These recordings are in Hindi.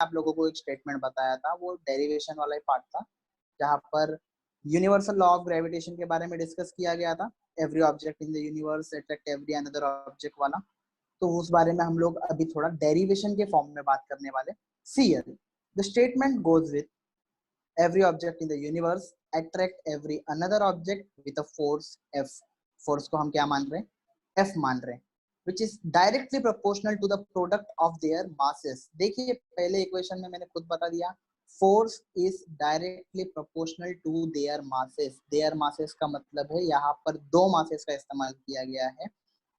आप लोगों को एक स्टेटमेंट बताया था, वो डेरिवेशन वाला ही पार्ट था, जहाँ पर यूनिवर्सल लॉ ऑफ ग्रेविटेशन के बारे में डिस्कस किया गया था। Every object in the universe attract every another object वाला। तो उस बारे में हम लोग अभी थोड़ा डेरिवेशन के फॉर्म में बात करने वाले। See the statement goes with every object in the universe attract every another object with a force F। force को हम क्या मान रहे हैं? F मान रहे हैं, which is directly proportional to the product of their masses। देखिए पहले इक्वेशन में मैंने खुद बता दिया, force is directly proportional to their masses। their masses का मतलब है यहाँ पर दो masses का इस्तेमाल किया गया है,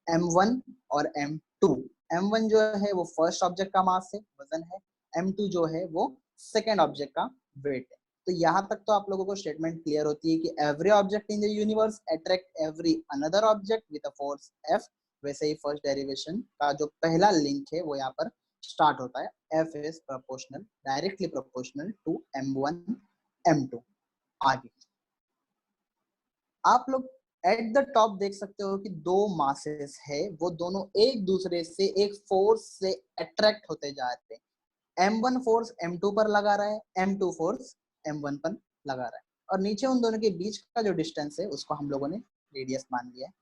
M1 और M2। M1 जो है वो फर्स्ट ऑब्जेक्ट का मास है, वजन है। M2 जो है वो सेकेंड ऑब्जेक्ट का वेट है। तो यहाँ तक तो आप लोगों को स्टेटमेंट क्लियर होती है कि every object in the universe attract every another object with a force F। वैसे ही फर्स्ट डेरिवेशन का जो पहला लिंक है वो यहाँ पर स्टार्ट होता है, F is proportional, directly proportional to M1 M2। आगे आप लोग एट द टॉप देख सकते हो कि दो मासेस है, वो दोनों एक दूसरे से एक फोर्स से अट्रैक्ट होते जा रहे हैं। M1 फोर्स M2 पर लगा रहा है, M2 फोर्स M1 पर लगा रहा है, और नीचे उन दोनों के बीच का जो डिस्टेंस है उसको हम लोगों ने रेडियस मान लिया है।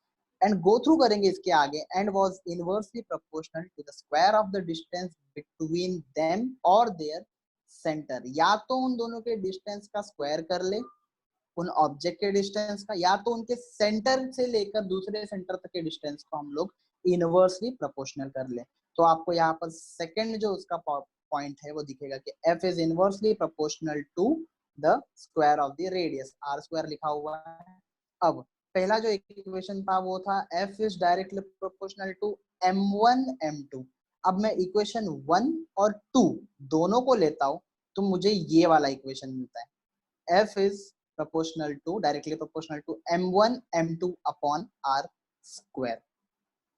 एंड गो थ्रू करेंगे इसके आगे, and was inversely proportional to the square of the distance between them और देयर सेंटर। या तो उन दोनों के डिस्टेंस का स्क्वायर कर ले, उन ऑब्जेक्ट के डिस्टेंस का, या तो उनके सेंटर से लेकर दूसरे सेंटर तक के डिस्टेंस को हम लोग इनवर्सली प्रोपोर्शनल कर ले। तो आपको यहाँ पर सेकंड जो उसका पॉइंट है वो दिखेगा कि F is inversely proportional to the square of the radius, R square लिखा हुआ है। अब पहला जो इक्वेशन था वो था F is directly proportional to M1 M2। अब मैं इक्वेशन 1 और 2 दोनों को लेता हूं तो मुझे ये वाला इक्वेशन मिलता है, F is proportional to, directly proportional to M1 M2 upon R square।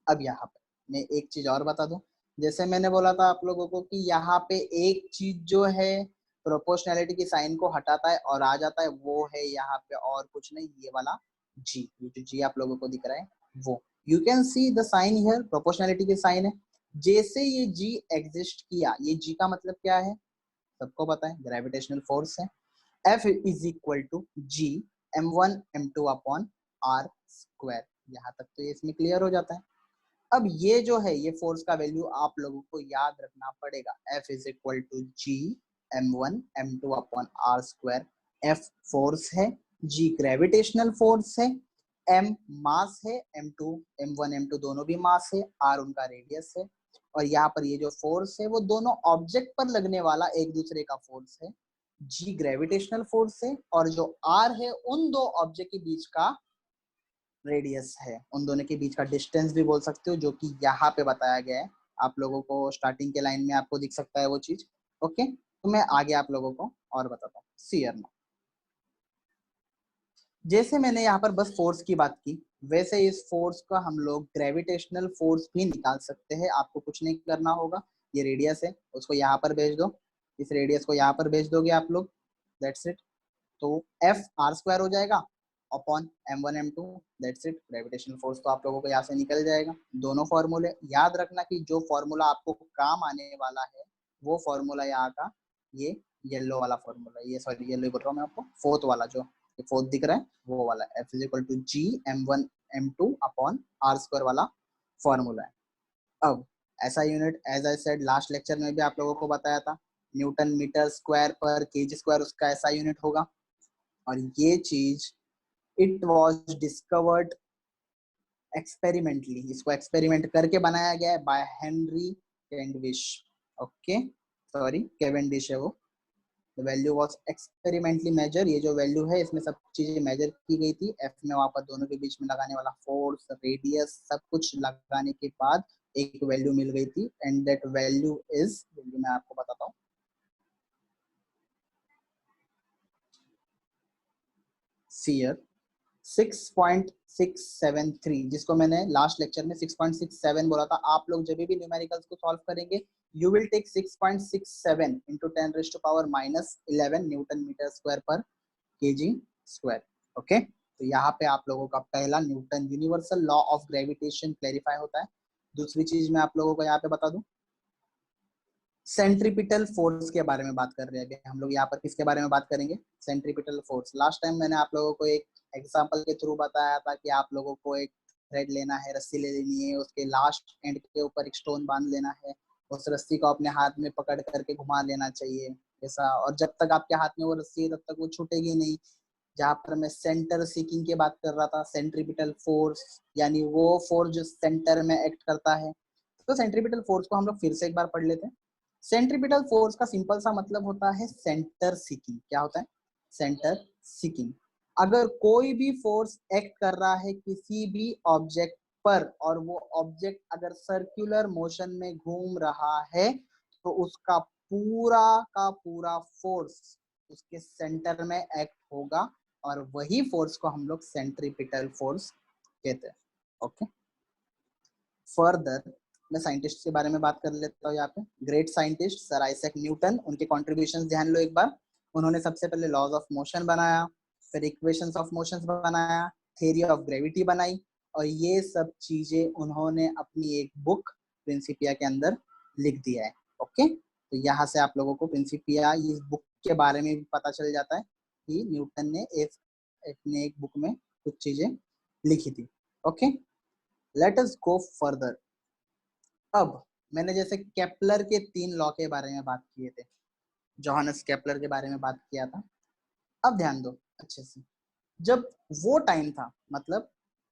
अब यहाँ पे मैं एक चीज और बता दूं, जैसे मैंने बोला था आप लोगों को कि यहाँ पे एक चीज जो है प्रोपोर्शनैलिटी की साइन को हटाता है और आ जाता है, वो है यहाँ पे और कुछ नहीं, ये वाला G। ये जो G आप लोगों को दिख रहा है वो, you can see the sign here, proportionality की साइन है। जैसे ये G एग्जिस्ट किया, ये G का मतलब क्या है सबको पता है, ग्रेविटेशनल फोर्स है। F is equal to G M1 M2 upon R square। यहाँ तक तो ये इसमें क्लियर हो जाता है। अब ये जो है ये फोर्स का वैल्यू आप लोगों को याद रखना पड़ेगा, F is equal to G M1 M2 upon R square। F force है, G ग्रेविटेशनल फोर्स है, M मास है, M2 M1 M2 दोनों भी मास है, R उनका रेडियस है, और यहाँ पर ये जो फोर्स है वो दोनों ऑब्जेक्ट पर लगने वाला एक दूसरे का फोर्स है। G ग्रेविटेशनल फोर्स है, और जो R है उन दो ऑब्जेक्ट के बीच का रेडियस है, उन दोनों के बीच का डिस्टेंस भी बोल सकते हो, जो कि यहाँ पे बताया गया है। आप लोगों को स्टार्टिंग के लाइन में आपको दिख सकता है वो चीज। ओके, तो मैं आगे आप लोगों को और बताता हूँ। सीयर में जैसे मैंने यहाँ पर बस फोर्स की बात की, वैसे इस फोर्स का हम लोग ग्रेविटेशनल फोर्स भी निकाल सकते हैं। आपको कुछ नहीं करना होगा, ये रेडियस है उसको यहाँ पर भेज दो, इस रेडियस को यहाँ पर भेज दोगे आप लोग, दैट्स इट। तो F R स्क्वायर हो जाएगा upon M1 M2, that's it. Gravitational force तो आप लोगों को यहाँ से निकल जाएगा। दोनों फॉर्मूले याद रखना कि जो फॉर्मूला आपको काम आने वाला है वो फॉर्मूला यहाँ का ये येलो वाला फॉर्मूला, ये सॉरी येलो बोल रहा हूँ मैं आपको, फोर्थ वाला जो फोर्थ दिख रहा है वो वाला F is equal to G M1 M2 upon R square वाला फॉर्मूला है। अब ऐसा unit as I said last lecture में भी आप लोगों को बताया था, न्यूटन मीटर स्क्वायर पर केजी स्क्वायर उसका ऐसा यूनिट होगा। और ये चीज इट वाज डिस्कवर्ड एक्सपेरिमेंटली, इसको एक्सपेरिमेंट करके बनाया गया है by Henry Cavendish. Okay sorry Cavendish है वो। The value was experimentally measure, ये जो वैल्यू है इसमें सब चीजें मेजर की गई थी। एफ में वहां पर दोनों के बीच में लगाने वाला फोर्स, रेडियस, सब कुछ लगाने के बाद एक वैल्यू मिल गई थी, and that value is, value मैं आपको बताता हूँ, सीयर 6.673, जिसको मैंने लास्ट लेक्चर में 6.67 बोला था। आप लोग जब भी न्यूमेरिकल्स को सॉल्व करेंगे you will take 6.67 into 10⁻⁻11 Newton metre square पर केजी स्क्वायर। ओके, तो यहाँ पे आप लोगों का पहला Newton universal law of gravitation clarify होता है। दूसरी चीज मैं आप लोगों को यहाँ पे बता दूं, सेंट्रीपिटल फोर्स के बारे में बात कर रहे हैं हम लोग। यहाँ पर किसके बारे में बात करेंगे? Centripetal force. लास्ट टाइम मैंने आप लोगों को एक एग्जांपल के थ्रू बताया था कि आप लोगों को एक थ्रेड लेना है, रस्सी ले लेनी है, उसके लास्ट एंड के ऊपर एक स्टोन बांध लेना है, उस रस्सी को अपने हाथ में पकड़ करके घुमा लेना चाहिए ऐसा, और जब तक आपके हाथ में वो रस्सी है तब तक वो छूटेगी नहीं। जहाँ पर मैं सेंटर सीकिंग की बात कर रहा था, सेंट्रीपिटल फोर्स यानी वो फोर्स जो सेंटर में एक्ट करता है। तो सेंट्रीपिटल फोर्स को हम लोग फिर से एक बार पढ़ लेते हैं। सेंट्रीपिटल फोर्स का सिंपल सा मतलब होता है सेंटर सीकिंग। क्या होता है? Centre seeking. अगर कोई भी फोर्स एक्ट कर रहा है किसी भी ऑब्जेक्ट पर और वो ऑब्जेक्ट अगर सर्कुलर मोशन में घूम रहा है तो उसका पूरा का पूरा फोर्स उसके सेंटर में एक्ट होगा और वही फोर्स को हम लोग सेंट्रीपिटल फोर्स कहते हैं। ओके, फर्दर मैं साइंटिस्ट के बारे में बात कर लेता हूँ। यहाँ पे great scientist sir Isaac Newton, उनके कॉन्ट्रीब्यूशंस ध्यान लो एक बार। उन्होंने सबसे पहले लॉज ऑफ मोशन बनाया, फिर इक्वेशंस ऑफ मोशंस बनाया, थ्योरी ऑफ ग्रेविटी बनाई, और ये सब चीजें उन्होंने अपनी एक बुक प्रिंसिपिया के अंदर लिख दिया है। ओके, तो यहाँ से आप लोगों को प्रिंसिपिया इस बुक के बारे में भी पता चल जाता है कि न्यूटन ने अपने एक बुक में कुछ चीजें लिखी थी। Okay, let us go further. अब मैंने जैसे केपलर के 3 लॉ के बारे में बात किए थे, जोहानस केपलर के बारे में बात किया था। अब ध्यान दो अच्छे से, जब वो टाइम था, मतलब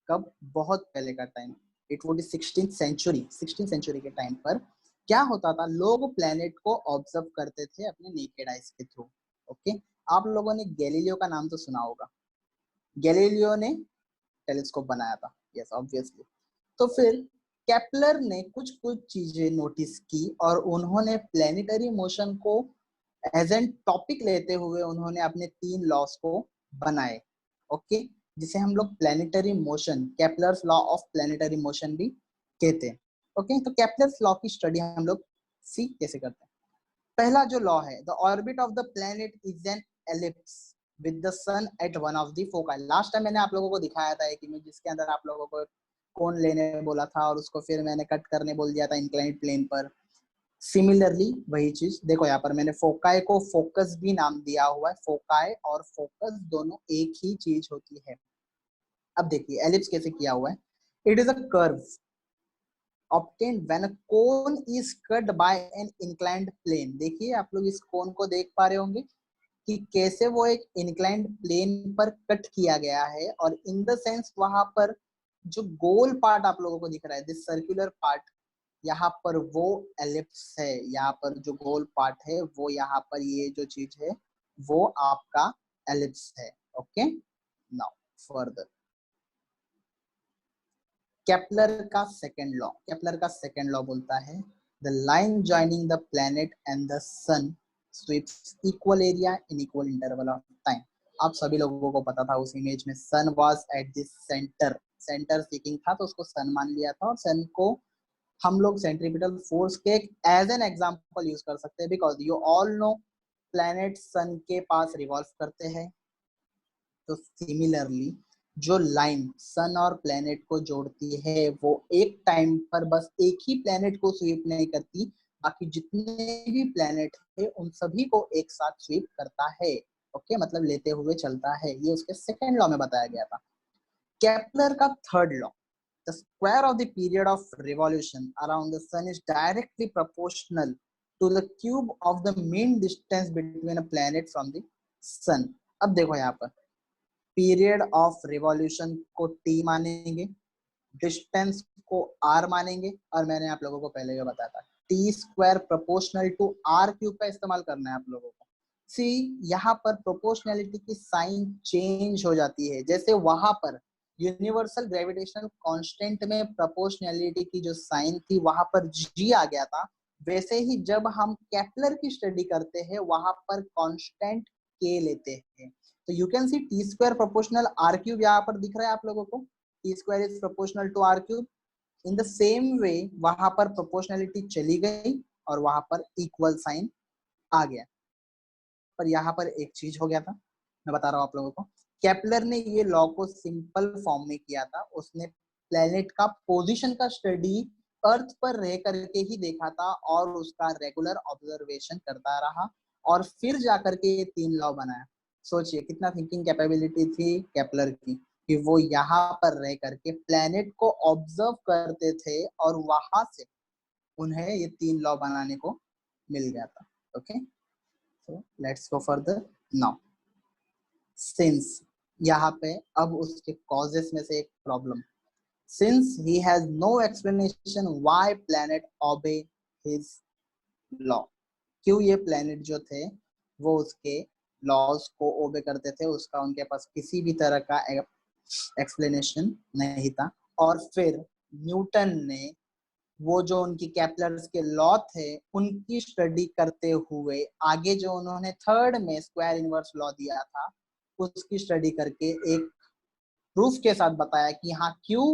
कब, बहुत पहले का time, it would be 16th century के टाइम पर क्या होता था, लोग प्लेनेट को ऑब्जर्व करते थे अपने नेकेड आइज के थ्रू। ओके, आप लोगों ने गैलीलियो का नाम तो सुना होगा। गैलीलियो ने टेलीस्कोप बनाया था, यस ऑब्वियसली। तो फिर केपलर ने कुछ कुछ चीजें नोटिस की और उन्होंने प्लेनेटरी मोशन को एज एन टॉपिक लेते हुए उन्होंने अपने 3 लॉस को बनाए। ओके, जिसे हम लोग planetary motion, Kepler's law of planetary motion भी कहते हैं। ओके, तो केपलर्स लॉ की स्टडी हम लोग सी कैसे करते हैं। पहला जो लॉ है, the orbit of the planet is an ellipse with the sun at one of the foci. Last time मैंने आप लोगों को दिखाया था एक इमेज जिसके अंदर आप लोगों को कोण लेने बोला था और उसको फिर मैंने कट करने बोल दिया था इंक्लाइंड प्लेन पर। सिमिलरली वही चीज देखो, यहाँ पर मैंने फोकाई को फोकस भी नाम दिया हुआ है। फोकाई और फोकस दोनों एक ही चीज होती है। अब देखिए एलिप्स कैसे किया हुआ है। It is a curve obtained when a cone is cut by an inclined plane। देखिए आप लोग इस कोन को देख पा रहे होंगे कि कैसे वो एक इंक्लाइंड प्लेन पर कट किया गया है, और इन द सेंस वहां पर जो गोल पार्ट आप लोगों को दिख रहा है, दिस सर्कुलर पार्ट, यहाँ पर वो एलिप्स है। यहाँ पर जो गोल पार्ट है वो, यहाँ पर ये जो चीज है वो आपका एलिप्स है। ओके, नाउ फर्दर केपलर का सेकंड लॉ बोलता है the line joining the planet and the sun sweeps equal area in equal interval of time. आप सभी लोगों को पता था उस इमेज में sun was at this centre seeking था तो उसको सन मान लिया था, और सन को हम लोग सेंट्रीपिटल फोर्स के एज एन एग्जांपल यूज कर सकते हैं, because you all know planet sun के पास रिवॉल्व करते हैं। तो सिमिलरली जो लाइन सन और प्लेनेट को जोड़ती है वो एक टाइम पर बस एक ही प्लेनेट को स्वीप नहीं करती, बाकी जितने भी प्लेनेट है उन सभी को एक साथ स्वीप करता है। ओके, मतलब लेते हुए चलता है। ये उसके सेकेंड लॉ में बताया गया था। केपलर का third law, the square of the period of revolution around the sun is directly proportional to the cube of the mean distance between a planet from the sun। अब देखो यहाँ पर पीरियड ऑफ रिवॉल्यूशन को टी मानेंगे, डिस्टेंस को आर मानेंगे, और मैंने आप लोगों को पहले भी बताया था T square proportional to R cube का इस्तेमाल करना है आप लोगों को। सी यहाँ पर प्रोपोर्शनलिटी की साइन चेंज हो जाती है। जैसे वहां पर यूनिवर्सल ग्रेविटेशनल कांस्टेंट में प्रोपोर्शनलिटी की जो साइन थी वहां पर जी आ गया था, वैसे ही जब हम केपलर की स्टडी करते हैं वहां पर कांस्टेंट के लेते हैं। तो you can see T square proportional R cube यहाँ पर दिख रहा है आप लोगों को, T square is proportional to R cube. In the same way वहां पर प्रोपोर्शनलिटी चली गई और वहां पर इक्वल साइन आ गया, पर यहाँ पर एक चीज हो गया था, मैं बता रहा हूँ आप लोगों को। केपलर ने ये लॉ को सिंपल फॉर्म में किया था, उसने प्लेनेट का पोजीशन का स्टडी अर्थ पर रह करके ही देखा था और उसका रेगुलर ऑब्जर्वेशन करता रहा और फिर जाकर के ये 3 लॉ बनाया। सोचिए कितना थिंकिंग कैपेबिलिटी थी केपलर की कि वो यहाँ पर रह करके प्लेनेट को ऑब्जर्व करते थे और वहां से उन्हें ये 3 लॉ बनाने को मिल गया था। Okay, so let's go further now. Since यहाँ पे अब उसके कॉजेस में से एक problem, since he has no explanation why planet obey his law, क्यों ये प्लैनेट जो थे वो उसके लॉज को ओबे करते थे, उसका उनके पास किसी भी तरह का एक्सप्लेनेशन नहीं था। और फिर न्यूटन ने वो जो उनकी केपलर्स के लॉ थे उनकी स्टडी करते हुए आगे जो उन्होंने थर्ड में स्क्वायर इनवर्स लॉ दिया था उसकी स्टडी करके एक प्रूफ के साथ बताया कि हाँ क्यों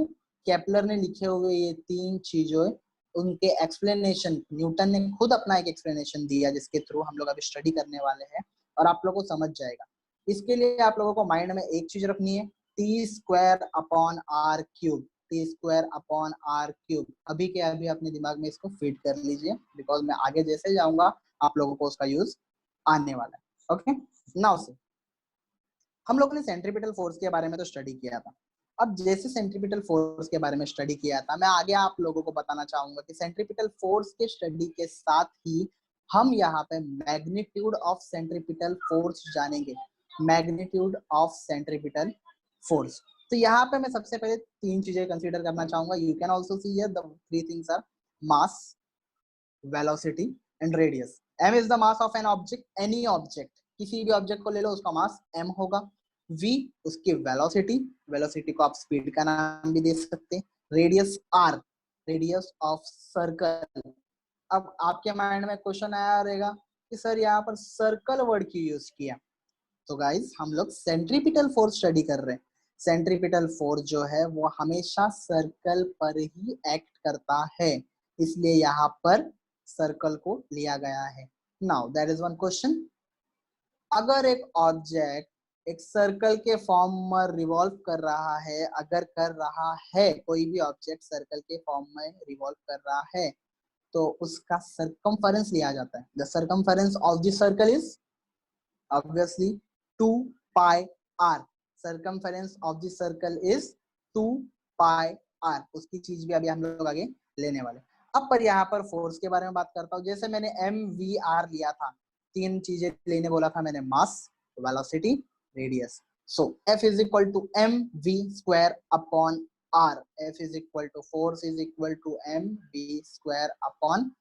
केपलर ने लिखे हुए ये 3 चीजों उनके एक्सप्लेनेशन, न्यूटन ने खुद अपना एक एक्सप्लेनेशन दिया जिसके थ्रू हम लोग अभी स्टडी करने वाले हैं और आप लोगों को समझ जाएगा। इसके लिए आप लोगों को माइंड में एक चीज रखनी है, T square upon R cube, T square upon R cube. अभी के अभी अपने दिमाग में इसको फीड कर लीजिए बिकॉज मैं आगे जैसे जाऊंगा आप लोगों को उसका यूज आने वाला है। ओके, नाउ से हम लोगों ने सेंट्रीपिटल फोर्स के बारे में तो स्टडी किया था। अब जैसे सेंट्रीपिटल फोर्स के बारे में स्टडी किया था मैं आगे आप लोगों को बताना चाहूंगा कि सेंट्रीपिटल फोर्स के स्टडी के साथ ही हम यहाँ पे मैग्नीट्यूड ऑफ सेंट्रीपिटल फोर्स जानेंगे, मैग्नीट्यूड ऑफ सेंट्रीपिटल फोर्स। तो यहाँ पे मैं सबसे पहले 3 चीजें कंसीडर करना चाहूंगा। You can also see here the 3 things are mass, velocity and radius. m is the mass of an object, any object, किसी भी ऑब्जेक्ट को ले लो उसका मास m होगा। v उसकी वेलोसिटी, वेलोसिटी को आप स्पीड का नाम भी दे सकते हैं। Radius r, radius of circle. अब आपके माइंड में क्वेश्चन आया रहेगा कि सर यहाँ पर सर्कल वर्ड क्यों यूज किया। तो गाइस हम लोग सेंट्रीपिटल फोर्स स्टडी कर रहे हैं। सेंट्रीपिटल फोर्स जो है वो हमेशा सर्कल पर ही एक्ट करता है, इसलिए यहाँ पर सर्कल को लिया गया है। Now that is one question, अगर एक ऑब्जेक्ट एक सर्कल के फॉर्म में रिवॉल्व कर रहा है, अगर कर रहा है कोई भी ऑब्जेक्ट सर्कल के फॉर्म में रिवॉल्व कर रहा है तो उसका सर्कमफेरेंस लिया जाता है। The circumference of the circle is obviously 2 pi r, circumference of the circle is 2 pi r, उसकी चीज भी अभी हम लोग आगे लेने वाले। अब पर यहाँ पर फोर्स के बारे में बात करता हूँ। जैसे मैंने mvr लिया था, 3 चीजें लेने बोला था मैंने, mass, velocity, radius. So F is equal to mv square upon r, F is equal to force is equal to mv square upon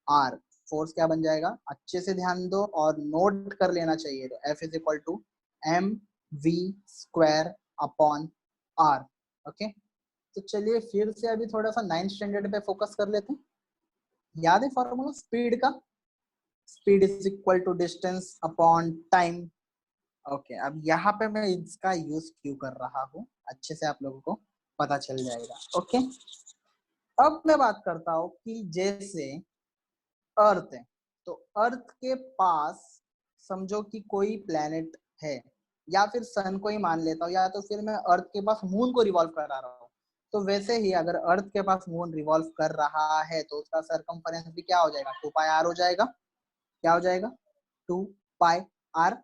r। Force क्या बन जाएगा अच्छे से ध्यान दो और नोट कर लेना चाहिए। तो F is equal to m we square upon R. Okay, तो चलिए फिर से अभी थोड़ा सा 9th स्टैंडर्ड पे फोकस कर लेते हैं। याद है फॉर्मूला स्पीड का, speed is equal to distance upon time. Okay, अब यहाँ पे मैं इसका यूज क्यों कर रहा हूँ अच्छे से आप लोगों को पता चल जाएगा। ओके, अब मैं बात करता हूँ कि जैसे अर्थ है तो अर्थ के पास समझो कि कोई प्लेनेट है या फिर सन को ही मान लेता हूँ, या तो फिर मैं अर्थ के पास मून को रिवॉल्व करा रहा हूँ। तो वैसे ही अगर अर्थ के पास मून रिवॉल्व कर रहा है तो उसका सरकमफेरेंस भी क्या हो जाएगा 2 पाई आर हो जाएगा। क्या हो जाएगा 2 पाई आर।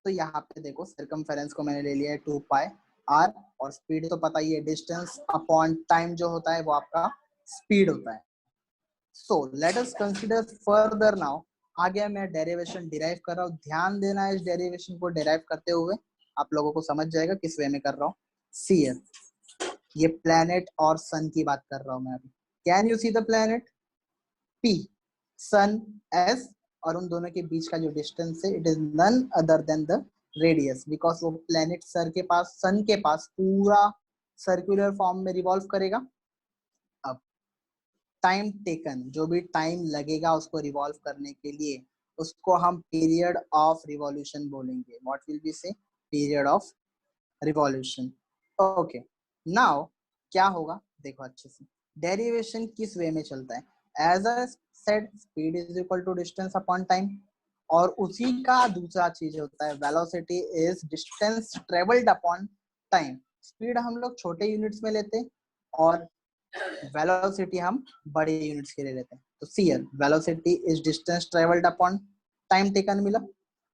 तो यहाँ पे देखो सरकमफेरेंस को मैंने ले लिया है 2 पाई आर और स्पीड तो पता ही है, डिस्टेंस अपॉन टाइम जो होता है वो आपका स्पीड होता है। So let us consider further now। आगे मैं डेरिवेशन डिराइव कर रहा हूँ, ध्यान देना है इस डेरिवेशन को डिराइव करते हुए, आप लोगों को समझ जाएगा किस वे में कर रहा हूँ। सी ये प्लेनेट और सन की बात कर रहा हूँ मैं अभी। Can you see the planet P, sun S, और उन दोनों के बीच का जो डिस्टेंस है it is none other than the radius, because वो प्लेनेट सर के पास, सन के पास पूरा सर्कुलर फॉर्म में रिवॉल्व करेगा। अब टाइम टेकन, जो भी टाइम लगेगा उसको रिवॉल्व करने के लिए, उसको हम पीरियड ऑफ रिवॉल्यूशन बोलेंगे। व्हाट विल बी से period of revolution. Okay, now क्या होगा देखो अच्छे से, डेरिवेशन किस वे में चलता है। As I said speed is equal to distance upon time, और उसी का दूसरा चीज होता है velocity is distance travelled upon time. Speed हम लोग छोटे यूनिट्स में लेते और वेलोसिटी हम बड़े यूनिट्स के लिए लेते हैं। तो सीयर velocity is distance travelled upon time taken मिला।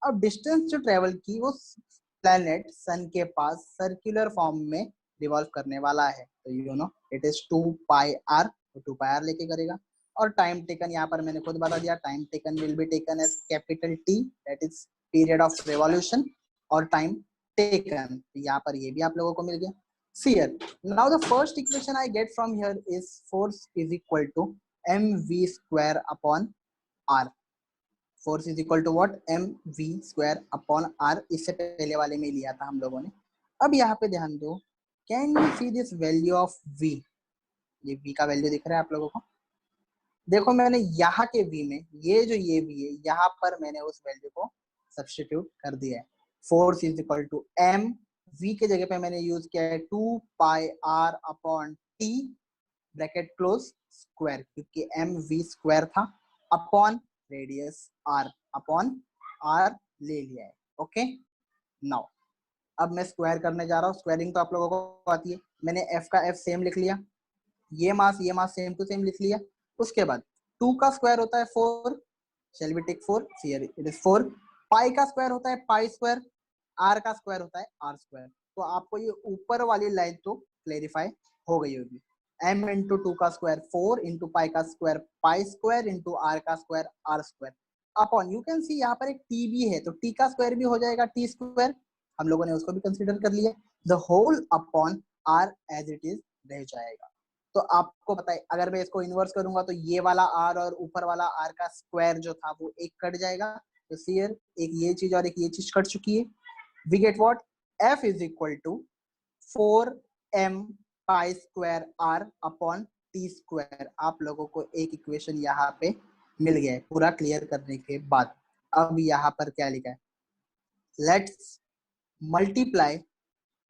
अब डिस्टेंस जो ट्रेवल की वो प्लैनेट सन के पास सर्कुलर फॉर्म में रिवॉल्व करने वाला है, तो you know it is 2 pi r, तो 2 पाई आर लेके करेगा। और टाइम टेकन यहाँ पर मैंने खुद बता दिया, time taken will be taken as capital T, that is period of revolution, और टाइम टेकन यहाँ पर ये भी आप लोगों को मिल गया। See here, now the first equation I get from here is force is equal to mv square upon r. Force is equal to what? mv square upon r. इससे पहले वाले में लिया था हम लोगों ने। अब यहाँ पे ध्यान दो, can you see this value of v? ये v का वैल्यू दिख रहा है आप लोगों को? देखो मैंने यहाँ के v में ये जो ये v है, यहाँ पर मैंने उस वैल्यू को सब्स्टिट्यूट कर दिया है। Force is equal to m, v के जगह पे मैंने यूज किया है 2 पाई r upon t bracket close square, क्योंकि m v स्क्वायर था, upon radius r, upon r ले लिया है। ओके, नाउ अब मैं स्क्वायर करने जा रहा हूँ। स्क्वायरिंग तो आप लोगों को आती है। मैंने f का f सेम लिख लिया, ये मास सेम टू सेम लिख लिया। उसके बाद 2 का स्क्वायर होता है 4, shall we take 4, here it is 4। Pi का स्क्वायर होता है पाई स्क्वायर, आर का स्क्वायर होता है आर स्क्वायर। तो आपको ये ऊपर वाली लाइन तो क्लेरिफाई हो गई होगी। m इंटू 2 का स्क्वायर 4 इंटू पाई का square pi square into R का square R square, upon you can see यहाँ पर एक t भी है, तो t का स्क्वायर भी हो जाएगा t स्क्वायर, हम लोगों ने उसको भी कंसीडर कर लिया। The whole upon r as it is रह जाएगा। तो आपको पता है अगर मैं इसको इन्वर्स करूंगा तो ये वाला r और ऊपर वाला r का स्क्वायर जो था वो एक कट जाएगा। तो सीयर एक ये चीज और एक ये चीज कट चुकी है। We get what? f is equal to 4m pi square r upon t square. आप लोगों को एक इक्वेशन यहाँ पे मिल गया है पूरा क्लियर करने के बाद। अब यहाँ पर क्या लिखा है? Let's multiply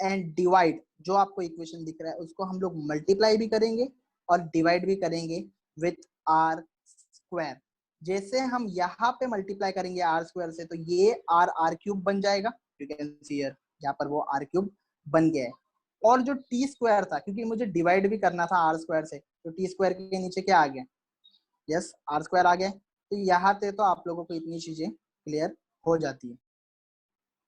and divide. जो आपको इक्वेशन दिख रहा है उसको हम लोग मल्टीप्लाई भी करेंगे और डिवाइड भी करेंगे विथ आर स्क्वायर। जैसे हम यहाँ पे मल्टीप्लाई करेंगे आर स्क्वायर से, तो ये आर आर क्यूब बन जाएगा। यू कैन सी हियर, यहाँ पर वो आर क्यूब बन गया है। और जो टी स्क्वायर था, क्योंकि मुझे डिवाइड भी करना था आर स्क्वायर से, तो टी स्क्वायर के नीचे क्या आ गया? यस, आर स्क्वायर आ गया। तो यहाँ पे तो आप लोगों को इतनी चीजें क्लियर हो जाती है।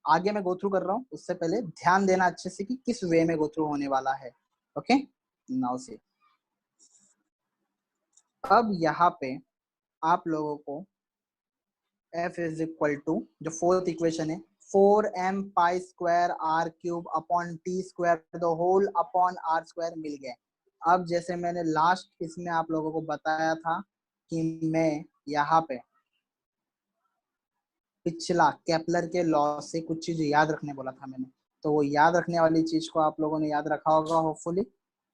आगे मैं गो थ्रू कर रहा हूँ, उससे पहले ध्यान देना अच्छे से कि किस वे में गो थ्रू होने वाला है। ओके, नाउ से अब यहाँ पे आप लोगों को f इज इक्वल टू जो फोर्थ इक्वेशन है 4m pi square r cube upon t square the whole upon r square मिल गया। अब जैसे मैंने लास्ट इसमें आप लोगों को बताया था कि मैं यहाँ पे पिछला केपलर के लॉ से कुछ चीज याद रखने बोला था मैंने, तो वो याद रखने वाली चीज को आप लोगों ने याद रखा होगा hopefully.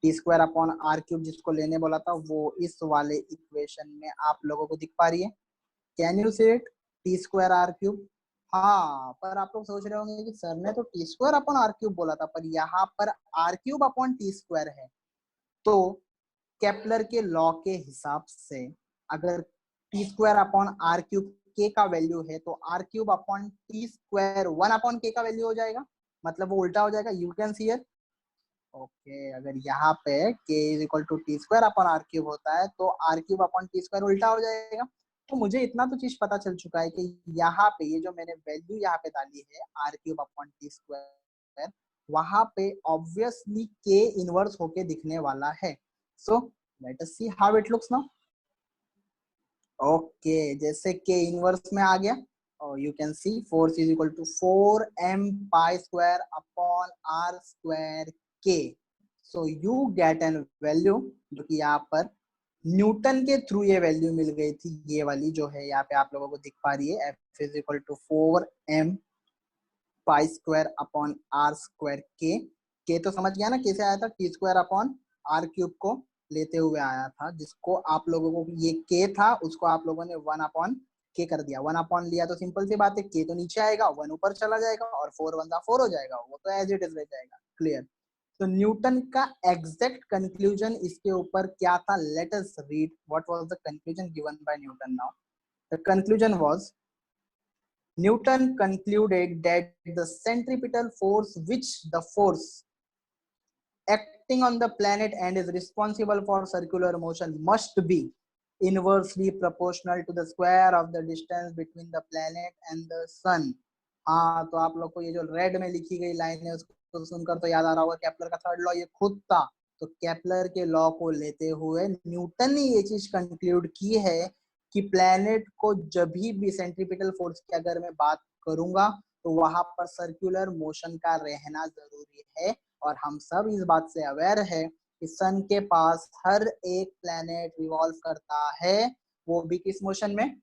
T square upon R cube जिसको लेने बोला था वो इस वाले इक्वेशन में आप लोगों को दिख पा रही है। Can you see it? T square R cube. हाँ, पर आप लोग सोच रहे होंगे कि सर ने तो T square upon R cube बोला था, पर यहाँ पर R cube upon T square है। तो केपलर के लॉ के हिसाब से अगर T square upon R cube K का वैल्यू है तो R cube upon T square 1 upon K का वैल्यू हो जाएगा, मतलब वो उल्टा हो जाएगा। You can see here. Okay, अगर यहाँ पे k is equal to T square upon R cube होता है तो R cube upon T square उल्टा हो जाएगा। तो मुझे इतना तो चीज पता चल चुका है कि यहाँ पे ये जो मैंने वैल्यू यहाँ पे डाली है R cube upon T square, वहां पे ऑब्वियसली k इनवर्स होके दिखने वाला है। So let us see how it looks now. Okay, जैसे k इनवर्स में आ गया और you can see force is equal to 4m pi square upon r square k। So you get an value जो कि यहाँ पर न्यूटन के थ्रू ये वैल्यू मिल गई थी, ये वाली जो है यहाँ पे आप लोगों को दिख पा रही है। f is equal to 4m pi square upon r square k तो समझ गया ना कैसे आया था? t square upon r cube को लेते हुए आया था, जिसको आप लोगों को ये k था उसको आप लोगों ने 1 अपॉन k कर दिया। 1 अपॉन लिया तो सिंपल सी बात है k तो नीचे आएगा, 1 ऊपर चला जाएगा और 4 1 4 हो जाएगा, वो तो एज इट इज रह जाएगा। क्लियर? तो न्यूटन का एग्जैक्ट कंक्लूजन इसके ऊपर क्या था? Let us read what was the conclusion given by Newton now. The conclusion was Newton concluded that the centripetal force which the force acting acting on the planet and is responsible for circular motion must be inversely proportional to the square of the distance between the planet and the sun. हाँ, तो आप लोग को ये जो रेड में लिखी गई लाइन है उसको सुनकर तो याद आ रहा होगा केपलर का थर्ड लॉ ये खुद था। तो केपलर के लॉ को लेते हुए न्यूटन ने ये चीज कंक्लूड की है कि प्लेनेट को जब भी सेंट्रीपिटल फोर्स की अगर मैं बात करूंगा तो वहां पर सर्कुलर मोशन का रहना जरूरी है। और हम सब इस बात से अवेयर है कि सन के पास हर एक प्लेनेट रिवॉल्व करता है, वो भी किस मोशन में?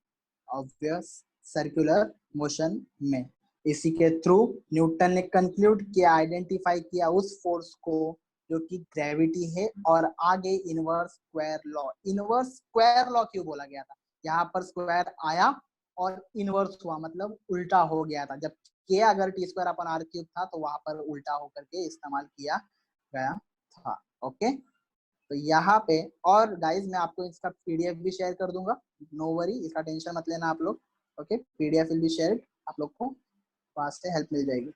ऑब्वियस सर्कुलर मोशन में। इसी के थ्रू न्यूटन ने कंक्लूड किया, आइडेंटिफाई किया उस फोर्स को जो कि ग्रेविटी है। और आगे inverse square law, inverse square law क्यों बोला गया था? यहाँ पर स्क्वायर आया और इनवर्स हुआ, मतलब उल्टा हो गया था। जब के अगर T square upon R cube था तो वहां पर उल्टा होकर के इस्तेमाल किया गया था। ओके, तो यहाँ पे और गाइज मैं आपको इसका पीडीएफ भी शेयर कर दूंगा, नो वरी, इसका टेंशन मत लेना आप लोग। Okay, PDF will be shared, आप लोग को पास से हेल्प मिल जाएगी।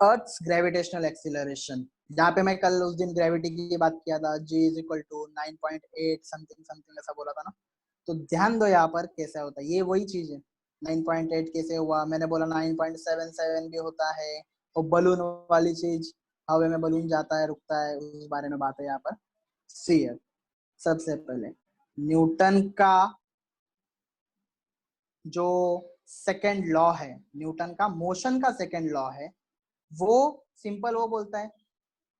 अर्थ्स ग्रेविटेशनल एक्सीलरेशन, जहाँ पे मैं कल उस दिन ग्रेविटी की बात किया था, g is equal to 9.8 something something ऐसा बोला था ना। तो ध्यान दो यहाँ पर कैसा होता है, ये वही चीज है। 9.8 कैसे हुआ? मैंने बोला 9.77 भी होता है। और बलून वाली चीज, हवा में बलून जाता है रुकता है, उस बारे में बात है यहाँ पर। सीयर, सबसे पहले न्यूटन का जो सेकेंड लॉ है, न्यूटन का मोशन का सेकेंड लॉ है, वो सिंपल वो बोलता है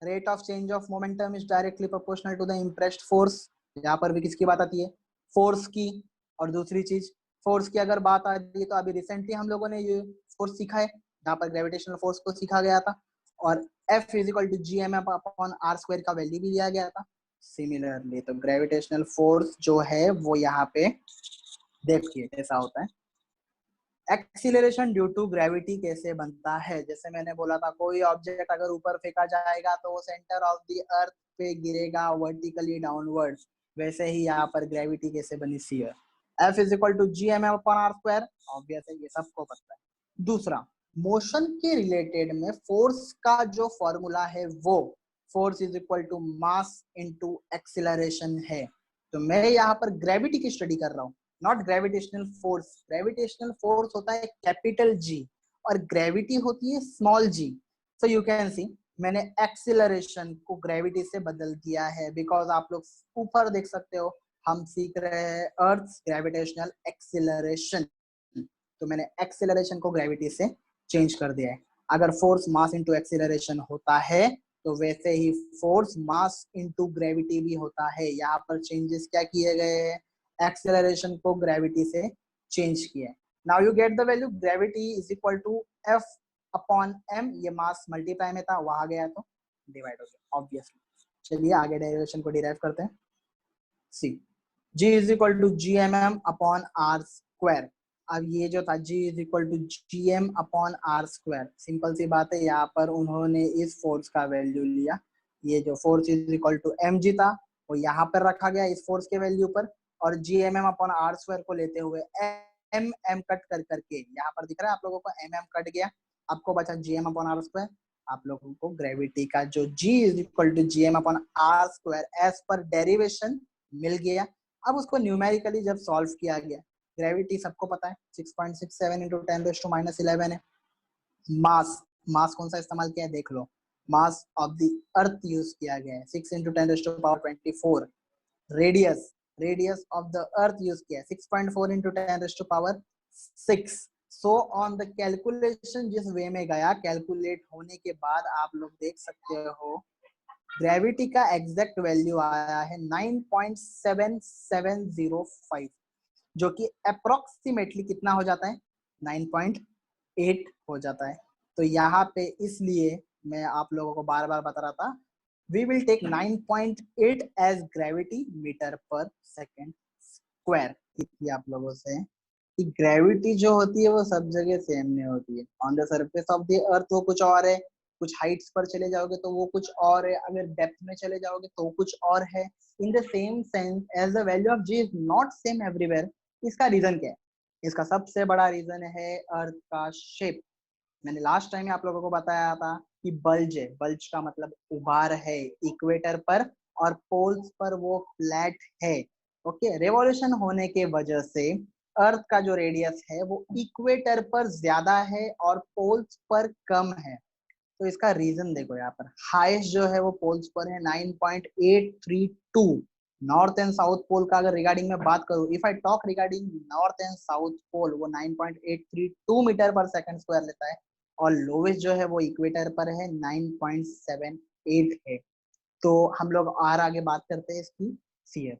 rate of change of momentum is directly proportional to the impressed force. यहाँ पर भी किसकी बात आती है? फोर्स की। और दूसरी चीज, फोर्स की अगर बात आ रही है तो अभी रिसेंटली हम लोगों ने ये फोर्स सीखा है, जहाँ पर ग्रेविटेशनल फोर्स को सीखा गया था। और F is equal to G M F upon R square का वैल्यू भी लिया गया था। सिमिलरली तो ग्रेविटेशनल फोर्स जो है वो यहाँ पे देखिए कैसा होता है। एक्सीलरेशन ड्यू टू ग्रेविटी कैसे बनता है? जैसे मैंने बोला था, कोई ऑब्जेक्ट अगर ऊपर फेंका जाएगा तो वो सेंटर ऑफ द अर्थ पे गिरेगा वर्टिकली डाउनवर्ड। वैसे ही यहाँ पर ग्रेविटी कैसे बनी? See here, F is equal to G M M upon R square, obvious है, ये सबको पता है। दूसरा, मोशन के रिलेटेड में फोर्स का जो फॉर्मूला है वो force is equal to mass into acceleration है। तो मैं यहाँ पर ग्रेविटी की स्टडी कर रहा हूँ, not gravitational force. Gravitational force होता है कैपिटल जी और ग्रेविटी होती है small G. So you can see मैंने एक्सीलरेशन को ग्रेविटी से बदल दिया है, बिकॉज आप लोग ऊपर देख सकते हो हम सीख रहे हैं अर्थ ग्रेविटेशनल एक्सीलरेशन, तो मैंने एक्सीलरेशन को ग्रेविटी से चेंज कर दिया है। अगर फोर्स मास इनटू एक्सीलरेशन होता है तो वैसे ही फोर्स मास इनटू ग्रेविटी भी होता है। यहाँ पर चेंजेस क्या किए गए हैं? एक्सेलरेशन को ग्रेविटी से चेंज किया है। Now you get the value, gravity is equal to F upon m, ये मास मल्टीप्लाई में था, वहां गया तो डिवाइड हो गया ऑब्वियसली। चलिए आगे डेरिवेशन को डिराइव करते हैं। See, G is equal to G M M upon R square. अब ये जो था G is equal to G M upon R square, simple सी बात है, यहाँ पर उन्होंने इस फोर्स का वैल्यू लिया। ये जो force is equal to mg था वो यहाँ पर रखा गया इस फोर्स के वैल्यू पर, और G M M upon R square को लेते हुए एम एम कट कर करके यहाँ पर दिख रहा है आप लोगों को, एम एम कट गया, आपको बचा G M upon R square. आप लोगों को ग्रेविटी का जो G is equal to G M upon R square as per derivation मिल गया। अब उसको न्यूमेरिकली जब सॉल्व किया गया, ग्रेविटी सबको पता है 6.67 इंटू 10⁻⁻11 है। मास, मास कौन सा इस्तेमाल किया है देख लो, mass of the earth use किया गया है 6 into 10⁻24। Radius, radius of the earth use किया है 6.4 into 10⁻6। So on the calculation जिस वे में गया, कैलकुलेट होने के बाद आप लोग देख सकते हो ग्रेविटी का एग्जैक्ट वैल्यू आया है 9.7705, जो कि अप्रोक्सीमेटली कितना हो जाता है? 9.8 हो जाता है। तो यहाँ पे इसलिए मैं आप लोगों को बार बार बता रहा था, we will take 9.8 as gravity metre पर सेकेंड स्क्वायर। इतनी आप लोगों से कि ग्रेविटी जो होती है वो सब जगह सेम नहीं होती है। On the surface of the अर्थ वो कुछ और है, कुछ हाइट्स पर चले जाओगे तो वो कुछ और है, अगर डेप्थ में चले जाओगे तो कुछ और है। In the same sense as the value of G is not same everywhere. इसका रीजन क्या है? इसका सबसे बड़ा रीजन है अर्थ का शेप। मैंने लास्ट टाइम आप लोगों को बताया था कि बल्ज है, बल्ज का मतलब उभार है इक्वेटर पर, और पोल्स पर वो फ्लैट है। ओके, रेवोल्यूशन होने के वजह से अर्थ का जो रेडियस है वो इक्वेटर पर ज्यादा है और पोल्स पर कम है। तो इसका रीजन देखो, यहाँ पर हाईएस्ट जो है वो पोल्स पर है 9.832। नॉर्थ एंड साउथ पोल का अगर रिगार्डिंग में बात करूं, if I talk regarding north and south pole, वो 9.832 मीटर पर सेकंड स्क्वायर लेता है, और लोवेस्ट जो है वो इक्वेटर पर है 9.78 है। तो हम लोग और आगे बात करते हैं इसकी सीएफ।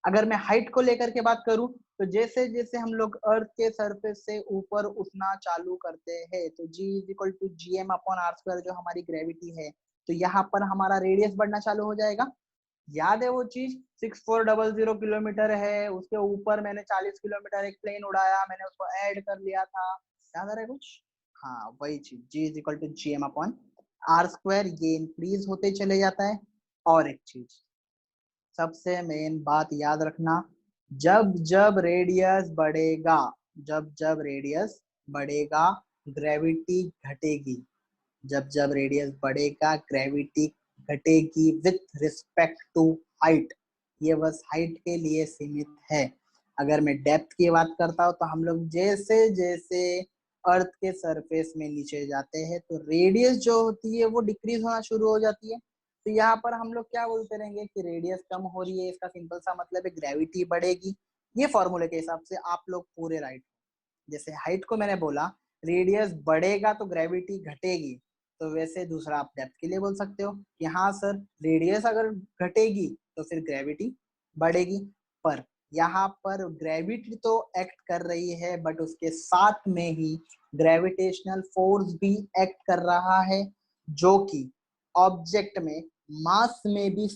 अगर मैं हाइट को लेकर के बात करूं, तो जैसे जैसे हम लोग अर्थ के सरफेस से ऊपर उठना चालू करते हैं, तो G is equal to GM/r² जो हमारी ग्रेविटी है, तो यहाँ पर हमारा रेडियस बढ़ना चालू हो जाएगा। याद है वो चीज, 6400 किलोमीटर है, उसके ऊपर मैंने 40 किलोमीटर एक प्लेन उड़ाया, मैंने उसको ऐड कर लिया था, याद आ रहा है कुछ? हाँ, वही चीज, G is equal to GM/r², ये इंक्रीज होते चले जाता है। और एक चीज, सबसे मेन बात याद रखना, जब जब रेडियस बढ़ेगा, जब जब रेडियस बढ़ेगा ग्रेविटी घटेगी। जब जब रेडियस बढ़ेगा ग्रेविटी घटेगी विथ रिस्पेक्ट टू हाइट। ये बस हाइट के लिए सीमित है। अगर मैं डेप्थ की बात करता हूँ, तो हम लोग जैसे जैसे अर्थ के सरफेस में नीचे जाते हैं, तो रेडियस जो होती है वो डिक्रीज होना शुरू हो जाती है। तो यहाँ पर हम लोग क्या बोलते रहेंगे कि रेडियस कम हो रही है, इसका सिंपल सा मतलब है ग्रेविटी बढ़ेगी। ये फॉर्मूले के हिसाब से आप लोग पूरे राइट। जैसे हाइट को मैंने बोला, रेडियस बढ़ेगा तो ग्रेविटी घटेगी, तो वैसे दूसरा आप डेप्थ के लिए बोल सकते हो कि हाँ सर, रेडियस अगर घटेगी तो फिर ग्रेविटी बढ़ेगी। पर यहाँ पर ग्रेविटी तो एक्ट कर रही है, बट उसके साथ में ही ग्रेविटेशनल फोर्स भी एक्ट कर रहा है, जो कि ऑब्जेक्ट में मास में भी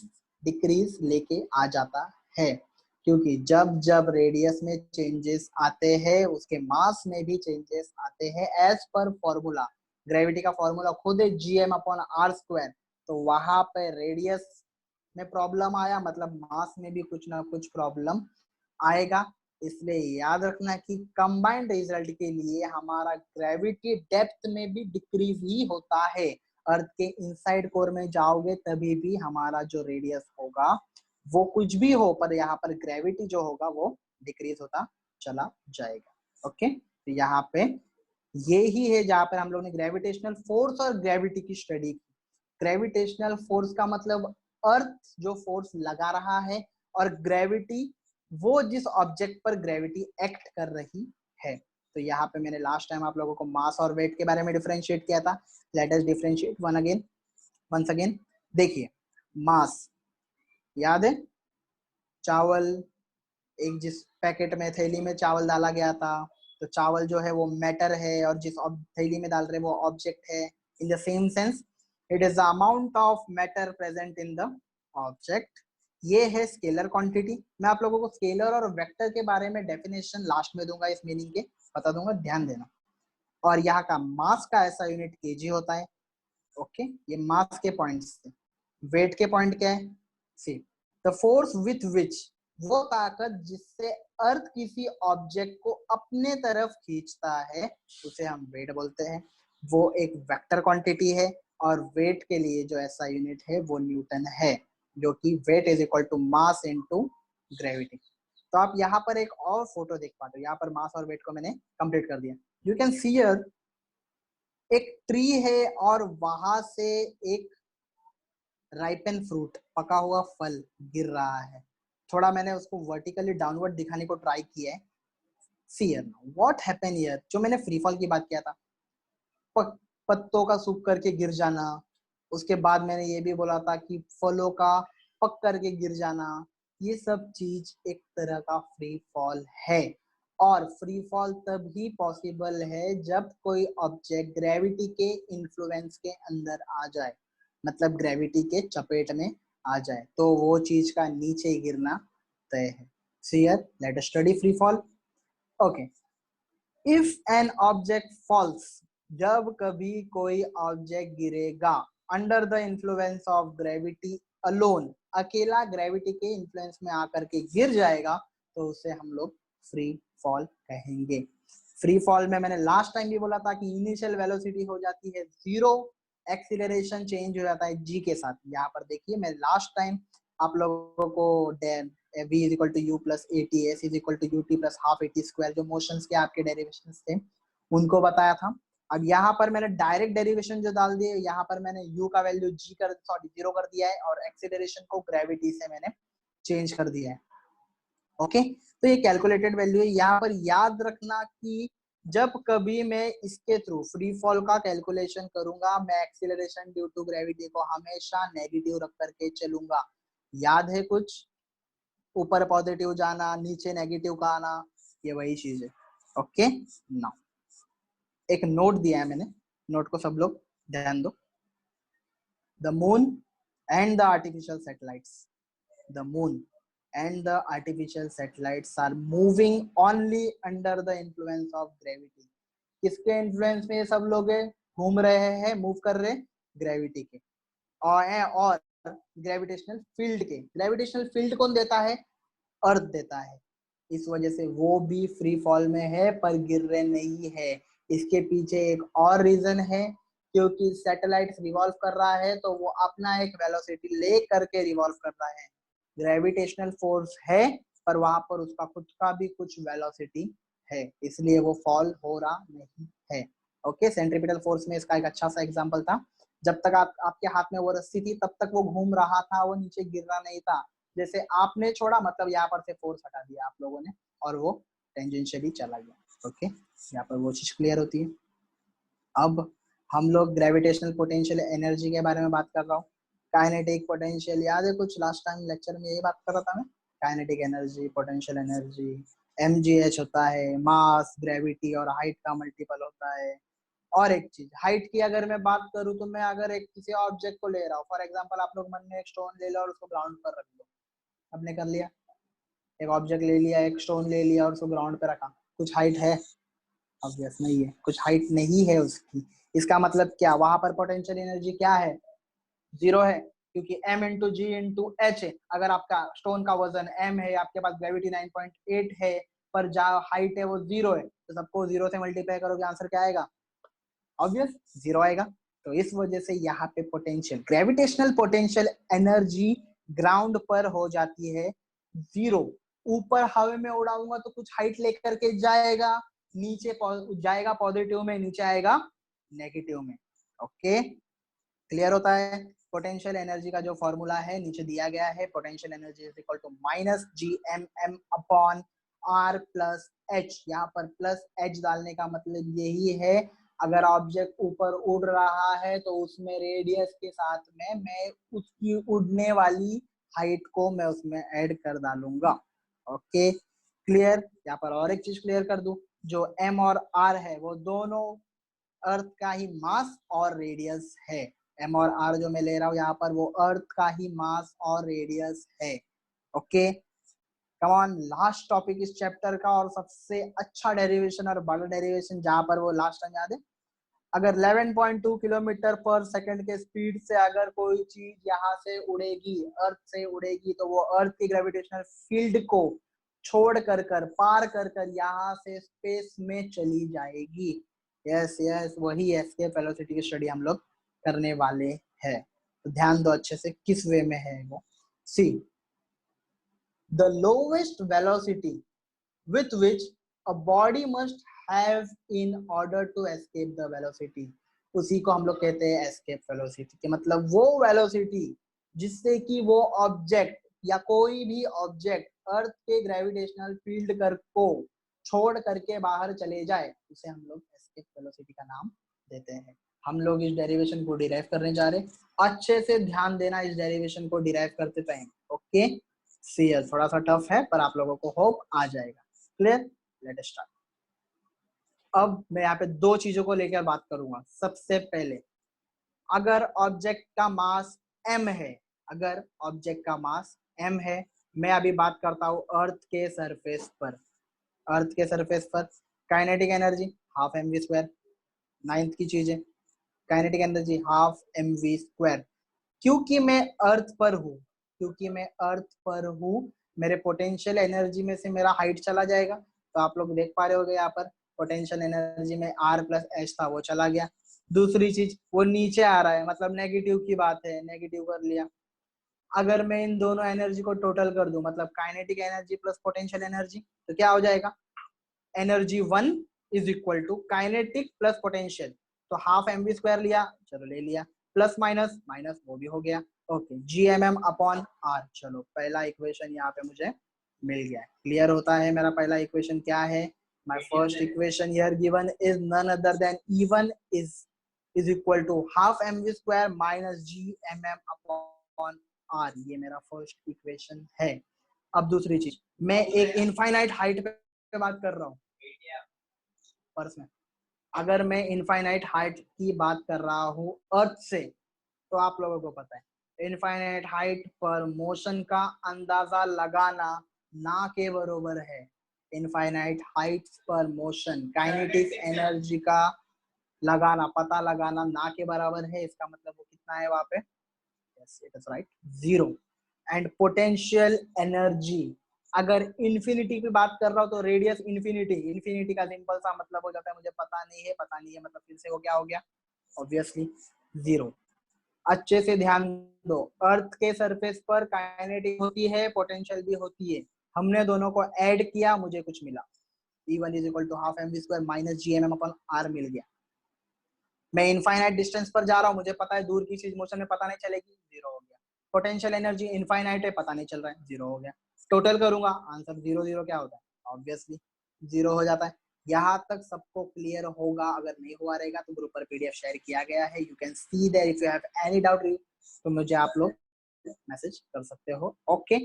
डिक्रीज लेके आ जाता है। क्योंकि जब जब रेडियस में चेंजेस आते हैं, उसके मास में भी चेंजेस आते हैं, एज पर फॉर्मूला। ग्रेविटी का फॉर्मूला खुद है GM/r²। तो वहां पे रेडियस में प्रॉब्लम आया, मतलब मास में भी कुछ ना कुछ प्रॉब्लम आएगा। इसलिए याद रखना कि कंबाइंड रिजल्ट के लिए हमारा ग्रेविटी डेप्थ में भी डिक्रीज ही होता है। अर्थ के इनसाइड कोर में जाओगे तभी भी हमारा जो रेडियस होगा, वो कुछ भी हो, पर यहाँ पर ग्रेविटी जो होगा वो डिक्रीज होता चला जाएगा। ओके, तो यहाँ पे ये ही है जहाँ पर हम लोग ने ग्रेविटेशनल फोर्स और ग्रेविटी की स्टडी की। ग्रेविटेशनल फोर्स का मतलब अर्थ जो फोर्स लगा रहा है, और ग्रेविटी वो जिस ऑब्जेक्ट पर ग्रेविटी एक्ट कर रही है। तो यहाँ पे मैंने लास्ट टाइम आप लोगों को मास और वेट के बारे में डिफरेंशिएट किया था। Let us differentiate once again. देखिए, मास याद है, चावल, एक जिस पैकेट में थैली में चावल डाला गया था, तो चावल जो है वो मैटर है, और जिस थैली में डाल रहे वो ऑब्जेक्ट है। In the same sense, it is the amount of matter present in the object. ये है स्केलर क्वांटिटी। मैं आप लोगों को स्केलर और वेक्टर के बारे में डेफिनेशन लास्ट में दूंगा, इस मीनिंग के बता दूंगा, ध्यान देना। और यहाँ का मास का ऐसा यूनिट केजी होता है। ओके, ये मास के पॉइंट्स थे। वेट के पॉइंट क्या है? सी, द फोर्स विथ विच, वो ताकत जिससे अर्थ किसी ऑब्जेक्ट को अपने तरफ खींचता है, उसे हम वेट बोलते हैं। वो एक वेक्टर क्वांटिटी है, और वेट के लिए जो ऐसा यूनिट है वो न्यूटन है, जो कि weight is equal to mass into gravity. तो आप यहाँ पर एक और फोटो देख पाते हो। यहाँ पर मास और वेट को मैंने कंप्लीट कर दिया। यू कैन सी हियर एक ट्री है, और वहां से एक राइपन फ्रूट, पका हुआ फल गिर रहा है। थोड़ा मैंने उसको वर्टिकली डाउनवर्ड दिखाने को ट्राई किया है। See here what happen here, जो मैंने फ्री फॉल की बात किया था, पत्तों का सूख करके गिर जाना। उसके बाद मैंने ये भी बोला था कि फलों का पक करके गिर जाना। ये सब चीज एक तरह का फ्री फॉल है। और फ्री फॉल तभी पॉसिबल है जब कोई ऑब्जेक्ट ग्रेविटी के इन्फ्लुएंस के अंदर आ जाए, मतलब ग्रेविटी के चपेट में आ जाए, तो वो चीज का नीचे गिरना तय है। So here let us study free fall. Okay, if an object falls, जब कभी कोई ऑब्जेक्ट गिरेगा under the influence of gravity alone, अकेला ग्रेविटी के इन्फ्लुएंस में आकर के गिर जाएगा, तो उसे हम लोग फ्री फॉल कहेंगे। फ्री फॉल में मैंने लास्ट टाइम भी बोला था कि इनिशियल वेलोसिटी हो जाती है 0, एक्सीलरेशन चेंज हो जाता है g के साथ। यहाँ पर देखिए मैं लास्ट टाइम आप लोगों को v is equal to U plus A T, S is equal to U T plus half A T square, जो मोशंस के आपके डेरिवेशन थे उनको बताया था। अब यहाँ पर मैंने डायरेक्ट डेरिवेशन जो डाल दिए, यहाँ पर मैंने u का वैल्यू जीरो कर दिया है और एक्सीलरेशन को ग्रेविटी से मैंने चेंज कर दिया है। ओके, तो ये कैलकुलेटेड वैल्यू है। यहाँ पर याद रखना कि जब कभी मैं इसके थ्रू फ्री फॉल का कैलकुलेशन करूंगा, मैं एक्सीलरेशन ड्यू टू ग्रेविटी को हमेशा नेगेटिव रख करके चलूंगा। याद है कुछ, ऊपर पॉजिटिव जाना, नीचे नेगेटिव का आना, ये वही चीज है। ओके, नाउ एक नोट दिया है मैंने, नोट को सब लोग ध्यान दो। The moon and the artificial satellites, the moon and the artificial satellites are moving only under the influence of gravity। किसके इन्फ्लुएंस में ये सब लोग घूम रहे हैं, मूव कर रहे हैं? ग्रेविटी के। और ग्रेविटेशनल फील्ड के। ग्रेविटेशनल फील्ड कौन देता है? अर्थ देता है। इस वजह से वो भी फ्री फॉल में है पर गिर रहे नहीं है। इसके पीछे एक और रीजन है, क्योंकि सैटेलाइट रिवॉल्व कर रहा है तो वो अपना एक वेलोसिटी ले करके रिवॉल्व कर रहा है। ग्रेविटेशनल फोर्स है पर वहां पर उसका खुद का भी कुछ वेलोसिटी है, इसलिए वो फॉल हो रहा नहीं है। ओके, सेंट्रीपिटल फोर्स में इसका एक अच्छा सा एग्जांपल था। जब तक आपके हाथ में वो रस्सी थी तब तक वो घूम रहा था, वो नीचे गिर रहा नहीं था। जैसे आपने छोड़ा मतलब यहाँ पर से फोर्स हटा दिया आप लोगों ने और वो टेंजेंशियली चला गया। ओके, यहाँ पर वो चीज क्लियर होती है। अब हम लोग ग्रेविटेशनल पोटेंशियल एनर्जी के बारे में बात कर रहा हूँ। काइनेटिक पोटेंशियल याद है कुछ, लास्ट टाइम लेक्चर में यही बात कर रहा था मैं। Kinetic energy, potential energy, mgh होता है, मास, ग्रेविटी और हाइट का मल्टीपल होता है। और एक चीज, हाइट की अगर मैं बात करूँ तो मैं अगर एक किसी ऑब्जेक्ट को ले रहा हूँ, फॉर एग्जाम्पल आप लोग मन में एक स्टोन ले लो और उसको ग्राउंड पर रख दो, हमने कर लिया। एक ऑब्जेक्ट ले लिया, एक स्टोन ले लिया और उसको ग्राउंड पे रखा, कुछ हाइट है? ऑब्वियस नहीं है, कुछ हाइट नहीं है उसकी। इसका मतलब क्या, वहां पर पोटेंशियल एनर्जी क्या है? 0 है, क्योंकि m इंटू जी इंटू एच है। अगर आपका स्टोन का वजन m है, आपके पास ग्रेविटी 9.8 है, पर जहाँ हाइट है वो 0 है, तो सबको 0 से मल्टीप्लाई करोगे आंसर क्या आएगा? ऑब्वियस 0 आएगा। तो इस वजह से यहाँ पे potential, gravitational potential energy ground पर हो जाती है 0। ऊपर हवा में उड़ाऊंगा तो कुछ हाइट लेकर के जाएगा, नीचे जाएगा पॉजिटिव में, नीचे आएगा नेगेटिव में। ओके, क्लियर होता है? पोटेंशियल एनर्जी का जो फॉर्मूला है नीचे दिया गया है, potential energy is equal to minus GMM upon R plus H। यहाँ पर प्लस H डालने का मतलब यही है, अगर ऑब्जेक्ट ऊपर उड़ रहा है तो उसमें रेडियस के साथ में मैं उसकी उड़ने वाली हाइट को मैं उसमें ऐड कर डालूंगा। Okay, clear? यहाँ पर और एक चीज क्लियर कर दूं, जो M और R है वो दोनों अर्थ का ही मास और रेडियस है। M और R जो मैं ले रहा हूँ यहाँ पर वो अर्थ का ही मास और रेडियस है। Okay, come on, last topic इस चैप्टर का और सबसे अच्छा डेरिवेशन और बड़ा डेरिवेशन जहाँ पर वो लास्ट टाइम याद है, अगर 11.2 किलोमीटर पर सेकंड के स्पीड से अगर कोई चीज यहाँ से उड़ेगी, अर्थ से उड़ेगी, तो वो अर्थ की ग्रेविटेशनल फील्ड को छोड़ कर पार कर यहाँ से स्पेस में चली जाएगी। यस यस, वही एस्केप वेलोसिटी की स्टडी हम लोग करने वाले हैं। तो ध्यान दो अच्छे से किस वे में है वो। See, the lowest velocity with which a body must have in order to escape the velocity, उसी को हम लोग कहते हैं एस्केप वेलोसिटी। कि मतलब वो वेलोसिटी जिससे कि वो ऑब्जेक्ट या कोई भी ऑब्जेक्ट अर्थ के ग्रेविटेशनल फील्ड कर को छोड़ करके बाहर चले जाए, उसे हम लोग एस्केप वेलोसिटी का नाम देते हैं। हम लोग इस डेरिवेशन को डिराइव करने जा रहे हैं, अच्छे से ध्यान देना इस डेरिवेशन को डिराइव करते टाइम। ओके, सीएल थोड़ा सा टफ है पर आप लोगों को होप आ जाएगा। क्लियर? Let us start. अब मैं यहाँ पे दो चीजों को लेकर बात करूंगा। सबसे पहले, अगर ऑब्जेक्ट का मास m है, अगर ऑब्जेक्ट का मास m है, मैं अभी बात करता हूँ अर्थ के सरफेस पर। अर्थ के सरफेस पर kinetic energy half mv², ninth की चीज है, काइनेटिक एनर्जी हाफ mv²। क्योंकि मैं अर्थ पर हूँ, क्योंकि मैं अर्थ पर हूँ, मेरे पोटेंशियल एनर्जी में से मेरा हाइट चला जाएगा। तो आप लोग देख पा रहे होगे यहाँ पर पोटेंशियल एनर्जी में R प्लस एच था वो चला गया। दूसरी चीज वो नीचे आ रहा है, मतलब नेगेटिव की बात है, नेगेटिव कर लिया। अगर मैं इन दोनों एनर्जी को टोटल कर दूं, मतलब kinetic energy plus potential energy, तो क्या हो जाएगा, energy 1 is equal to kinetic plus potential, तो हाफ एम वी स्क्वायर लिया, चलो ले लिया, प्लस माइनस माइनस वो भी हो गया। Okay, G M M upon R, चलो पहला इक्वेशन यहाँ पे मुझे मिल गया। क्लियर होता है मेरा पहला इक्वेशन क्या है, my first equation here given is none other than E1 is equal to half M we square minus G M M upon R, ये मेरा फर्स्ट इक्वेशन है। अब दूसरी चीज, मैं एक इनफाइनाइट हाइट पे बात कर रहा हूँ पर्स में, अगर मैं इनफाइनाइट हाइट की बात कर रहा हूँ अर्थ से, तो आप लोगों को पता है इनफाइनाइट हाइट पर मोशन का अंदाजा लगाना ना के बरोबर है। इनफाइनाइट हाइट पर मोशन काइनेटिक एनर्जी का लगाना, पता लगाना ना के बराबर है, इसका मतलब वो कितना है वहां पे, yes it is right, 0। And potential energy, अगर इन्फिनिटी की बात कर रहा हूँ तो रेडियस इन्फिनिटी, इन्फिनिटी का सिंपल सा मतलब हो जाता है मुझे पता नहीं है, पता नहीं है मतलब फिर से वो क्या हो गया, ऑब्वियसली 0। अच्छे से ध्यान दो, अर्थ के सरफेस पर काइनेटिक होती है, पोटेंशियल भी होती है, हमने दोनों को ऐड किया, मुझे कुछ मिला, E1 is equal to half M we square minus G M M upon R मिल गया। मैं इनफाइनाइट डिस्टेंस पर जा रहा हूँ, मुझे पता है दूर की चीज मोशन में पता नहीं चलेगी, 0 हो गया। पोटेंशियल एनर्जी इनफाइनाइट है, पता नहीं चल रहा है, 0 हो गया। टोटल करूंगा, आंसर 0 0 क्या होता है, ऑब्वियसली 0 हो जाता है। यहाँ तक सबको क्लियर होगा, अगर नहीं हुआ रहेगा तो ग्रुप पर पीडीएफ शेयर किया गया है, you can see there, if you have any doubt तो मुझे आप लोग मैसेज कर सकते हो। ओके,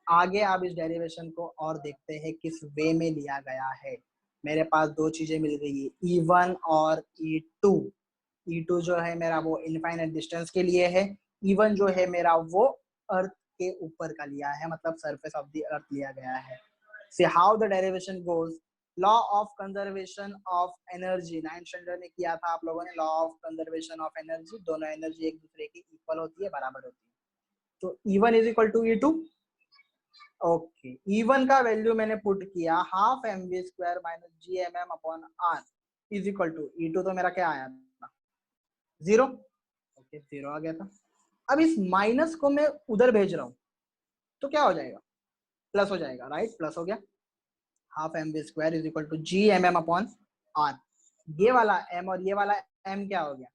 आगे आप इस डेरिवेशन को और देखते हैं किस वे में लिया गया है। मेरे पास दो चीजें मिल गई है, E1 और E2। E2 जो है मेरा वो इनफाइनाइट डिस्टेंस के लिए है, E1 जो है मेरा वो अर्थ के ऊपर का लिया है, मतलब सरफेस ऑफ द अर्थ लिया गया है। See how the derivation goes, law of conservation of energy 9th standard में किया था आप लोगों ने, law of conservation of energy, दोनों एनर्जी एक दूसरे की इक्वल होती है, बराबर होती है। तो E1 is equal to E2। Okay, E1 का वैल्यू मैंने पुट किया half M we square minus G M M upon R is equal to E2, तो मेरा क्या आया था, 0। ओके, 0 आ गया था। अब इस माइनस को मैं उधर भेज रहा हूं तो क्या हो जाएगा, प्लस हो जाएगा, राइट, प्लस हो गया। Half M we square is equal to G M M upon R, ये वाला m और ये वाला m क्या हो गया,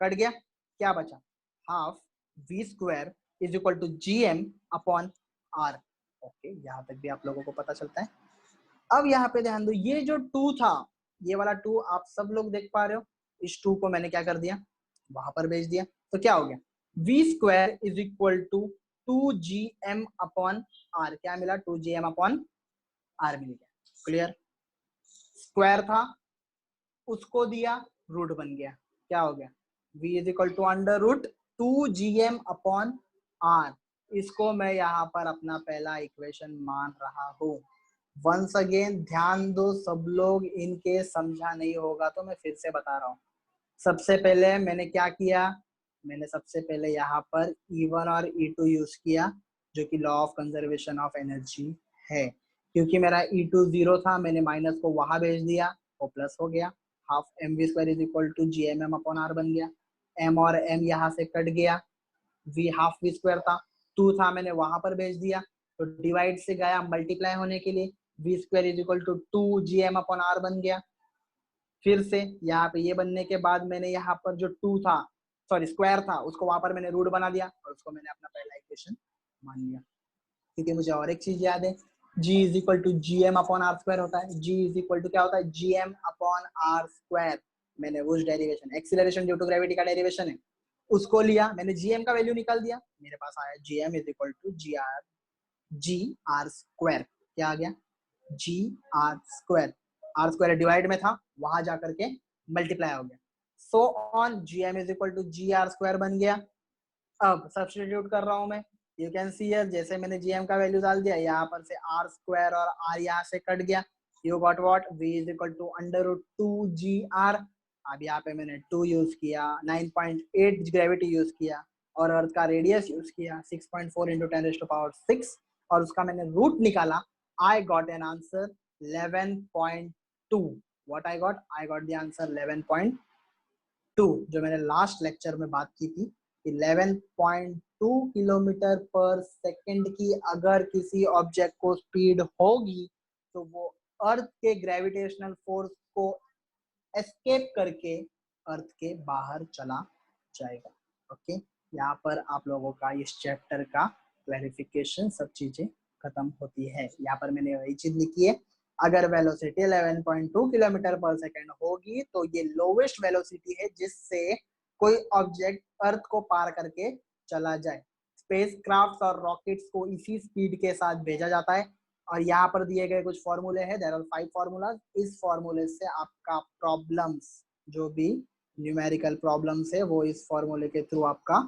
कट गया, क्या बचा, half V square is equal to G M upon R. Okay, यहाँ तक भी आप लोगों को पता चलता है। अब यहाँ पे ध्यान दो, ये जो 2 था, ये वाला 2 आप सब लोग देख पा रहे हो, इस 2 को मैंने क्या कर दिया, वहां पर भेज दिया, तो क्या हो गया, V square is equal to 2gm upon R, क्या मिला, 2gm अपॉन आर मिल गया। क्लियर, स्क्वायर था उसको दिया, रूट बन गया, क्या हो गया, v is equal to under root 2gm upon R, इसको मैं यहाँ पर अपना पहला इक्वेशन मान रहा हूँ। वंस अगेन ध्यान दो सब लोग, इनके समझा नहीं होगा तो मैं फिर से बता रहा हूँ। सबसे पहले मैंने क्या किया, मैंने सबसे पहले यहाँ पर E1 और E2 यूज किया, जो कि law of conservation of energy है। क्योंकि मेरा E2 0 था, मैंने माइनस को वहां भेज दिया, वो प्लस हो गया, half M we square is equal to G M M upon R बन गया। m और m यहाँ से कट गया, v हाफ वी स्क्वायर था, 2 था, मैंने वहां पर भेज दिया, तो डिवाइड से गया मल्टीप्लाई होने के लिए, v square is equal to 2gm upon r बन गया। फिर से यहाँ पे ये बनने के बाद मैंने यहाँ पर जो 2 था, सॉरी स्क्वायर था, उसको वहां पर मैंने रूट बना दिया और उसको मैंने अपना पहला इक्वेशन मान लिया। क्योंकि मुझे और एक चीज याद है, g is equal to G M upon R square होता है, g इज इक्वल टू क्या होता है, G M upon R square. मैंने उस derivation, acceleration due to gravity का डेरिवेशन है, उसको लिया, मैंने gm का वैल्यू निकाल दिया, मेरे पास आया gm is equal to G R square, क्या आ गया, G R square, R square divide में था, वहां जाकर के मल्टीप्लाई हो गया, so on gm is equal to G R square बन गया। अब सब्स्टिट्यूट कर रहा हूं मैं, यू कैन सी हियर, जैसे मैंने gm का वैल्यू डाल दिया, यहाँ पर से आर स्क्वायर और आर यहाँ से कट गया, you got what, v is equal to under root 2gr। अब यहाँ पे मैंने 2 यूज किया, 9.8 ग्रेविटी यूज किया और अर्थ का रेडियस यूज किया 6.4 इंटू 10⁶, और उसका मैंने रूट निकाला, I got an answer 11.2। What I got the answer 11.2, जो मैंने लास्ट लेक्चर में बात की थी। 11.2 किलोमीटर पर सेकंड की अगर किसी ऑब्जेक्ट को स्पीड होगी तो वो अर्थ के ग्रेविटेशनल फोर्स को एस्केप करके अर्थ के बाहर चला जाएगा। ओके, यहाँ पर आप लोगों का इस चैप्टर का क्लैरिफिकेशन सब चीजें खत्म होती है। यहाँ पर मैंने वही चीज लिखी है, अगर वेलोसिटी 11.2 किलोमीटर पर सेकेंड होगी तो ये लोवेस्ट वेलोसिटी है जिससे कोई ऑब्जेक्ट अर्थ को पार करके चला जाए। स्पेस क्राफ्ट और रॉकेट्स को इसी स्पीड के साथ भेजा जाता है। और यहाँ पर दिए गए कुछ फॉर्मूले हैं, देयर आर 5 फॉर्मूलाज। इस फॉर्मूले से आपका प्रॉब्लम्स, जो भी न्यूमेरिकल प्रॉब्लम्स है, वो इस फॉर्मूले के थ्रू आपका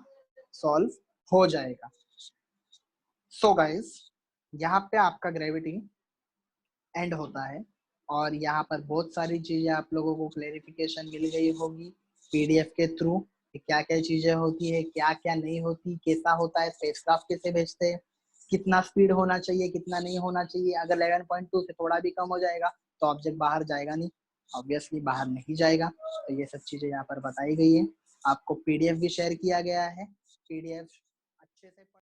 सॉल्व हो जाएगा। सो गाइस, यहाँ पे आपका ग्रेविटी एंड होता है और यहाँ पर बहुत सारी चीजें आप लोगों को क्लेरिफिकेशन मिल गई होगी पीडीएफ के थ्रू, क्या क्या चीजें होती है, क्या क्या नहीं होती, कैसा होता है, स्पेसक्राफ्ट कैसे भेजते हैं, कितना स्पीड होना चाहिए, कितना नहीं होना चाहिए। अगर 11.2 से थोड़ा भी कम हो जाएगा तो ऑब्जेक्ट बाहर जाएगा नहीं, ऑब्वियसली बाहर नहीं जाएगा। तो ये सब चीजें यहाँ पर बताई गई है, आपको पीडीएफ भी शेयर किया गया है। पीडीएफ अच्छे से